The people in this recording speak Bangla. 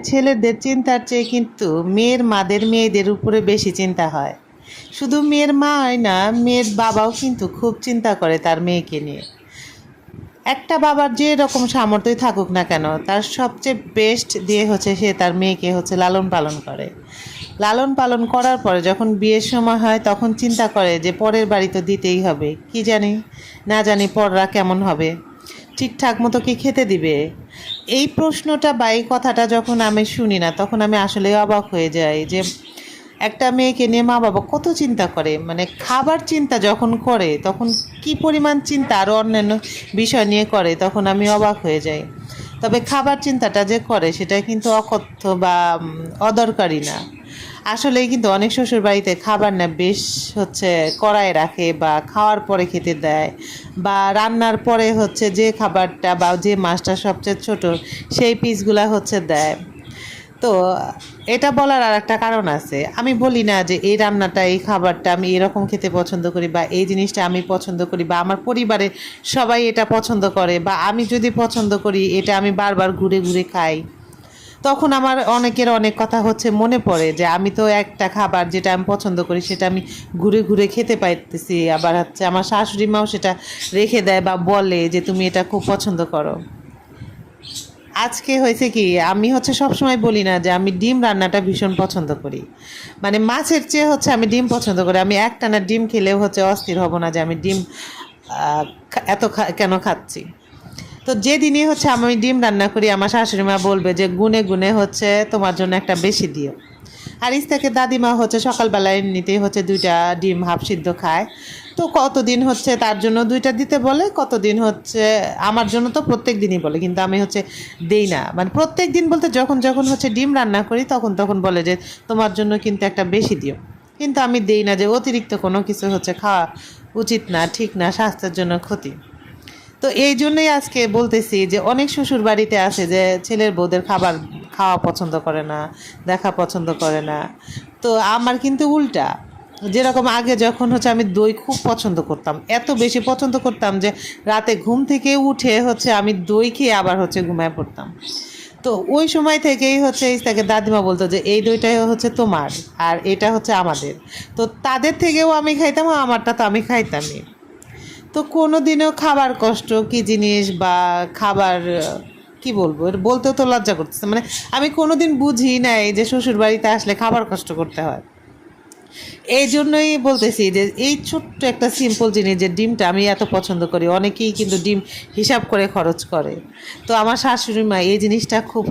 ছেলেদের চিন্তার চেয়ে কিন্তু মেয়েদের উপরে বেশি চিন্তা হয়। শুধু মেয়ের মা হয় না, মেয়ের বাবাও কিন্তু খুব চিন্তা করে তার মেয়েকে নিয়ে। একটা বাবার যে রকম সামর্থ্যই থাকুক না কেন, তার সবচেয়ে বেস্ট দিয়ে হচ্ছে সে তার মেয়েকে হচ্ছে লালন পালন করে। লালন পালন করার পরে যখন বিয়ের সময় হয় তখন চিন্তা করে যে পরের বাড়ি তো দিতেই হবে, কি জানি না জানি পররা কেমন হবে, ঠিকঠাক মতো কি খেতে দিবে। এই প্রশ্নটা বা এই কথাটা যখন আমি শুনি না, তখন আমি আসলে অবাক হয়ে যাই যে একটা মেয়েকে নিয়ে মা বাবা কত চিন্তা করে। মানে খাবার চিন্তা যখন করে তখন কি পরিমাণ চিন্তা আরও অন্যান্য বিষয় নিয়ে করে, তখন আমি অবাক হয়ে যাই। তবে খাবার চিন্তাটা যে করে সেটা কিন্তু অকথ্য বা অদরকারি না। আসলেই কিন্তু অনেক শ্বশুর বাড়িতে খাবার না বেশ হচ্ছে কড়ায় রাখে বা খাওয়ার পরে খেতে দেয়, বা রান্নার পরে হচ্ছে যে খাবারটা বা যে মাছটা সবচেয়ে ছোট সেই পিসগুলা হচ্ছে দেয়। তো এটা বলার আর একটা কারণ আছে। আমি বলি না যে এই রান্নাটা এই খাবারটা আমি এরকম খেতে পছন্দ করি, বা এই জিনিসটা আমি পছন্দ করি, বা আমার পরিবারে সবাই এটা পছন্দ করে, বা আমি যদি পছন্দ করি এটা আমি বারবার ঘুরে ঘুরে খাই। তখন আমার অনেকের অনেক কথা হচ্ছে মনে পড়ে যে আমি তো একটা খাবার যেটা আমি পছন্দ করি সেটা আমি ঘুরে ঘুরে খেতে পাইতেছি, আবার হচ্ছে আমার শাশুড়ি মাও সেটা রেখে দেয় বা বলে যে তুমি এটা খুব পছন্দ করো। আজকে হয়েছে কি, আমি হচ্ছে সবসময় বলি না যে আমি ডিম রান্নাটা ভীষণ পছন্দ করি। মানে মাছের চেয়ে হচ্ছে আমি ডিম পছন্দ করি। আমি একটানা ডিম খেলেও হচ্ছে অস্থির হব না যে আমি ডিম কেন খাচ্ছি। তো যেদিনই হচ্ছে আমি ডিম রান্না করি আমার শাশুড়ি মা বলবে যে গুনে গুনে হচ্ছে তোমার জন্য একটা বেশি দিও। আর ইস্তাকে দাদিমা হচ্ছে সকালবেলায় এমনিতেই হচ্ছে 2টা ডিম হাফ সিদ্ধ খায়। তো কতদিন হচ্ছে তার জন্য 2টা দিতে বলে, কতদিন হচ্ছে আমার জন্য তো প্রত্যেক দিনই বলে, কিন্তু আমি হচ্ছে দেই না। মানে প্রত্যেক দিন বলতে যখন যখন হচ্ছে ডিম রান্না করি তখন তখন বলে যে তোমার জন্য কিন্তু একটা বেশি দিও। কিন্তু আমি দেই না, যে অতিরিক্ত কোনো কিছু হচ্ছে খাওয়া উচিত না, ঠিক না, স্বাস্থ্যের জন্য ক্ষতি। তো এই জন্যই আজকে বলতেছি যে অনেক শ্বশুর বাড়িতে আছে যে ছেলের বউদের খাবার খাওয়া পছন্দ করে না, দেখা পছন্দ করে না। তো আমার কিন্তু উল্টা। যেরকম আগে যখন হচ্ছে আমি দই খুব পছন্দ করতাম, এত বেশি পছন্দ করতাম যে রাতে ঘুম থেকে উঠে হচ্ছে আমি দই খেয়ে আবার হচ্ছে ঘুমায় পড়তাম। তো ওই সময় থেকেই হচ্ছে তাকে দাদিমা বলতো যে এই দইটাই হচ্ছে তোমার আর এটা হচ্ছে আমাদের। তো তাদের থেকেও আমি খাইতাম, আমারটা তো আমি খাইতামই। তো কোনো দিনও খাবার কষ্ট কী জিনিস বা খাবার কি বলবো, এটা বলতেও তো লজ্জা করতেছে। মানে আমি কোনো দিন বুঝি নাই যে শ্বশুর বাড়িতে আসলে খাবার কষ্ট করতে হয়। এই জন্যই বলতেছি যে এই ছোট্ট একটা সিম্পল জিনিস যে ডিমটা আমি এত পছন্দ করি, অনেকেই কিন্তু ডিম হিসাব করে খরচ করে। তো আমার শাশুড়ি মা এই জিনিসটা খুব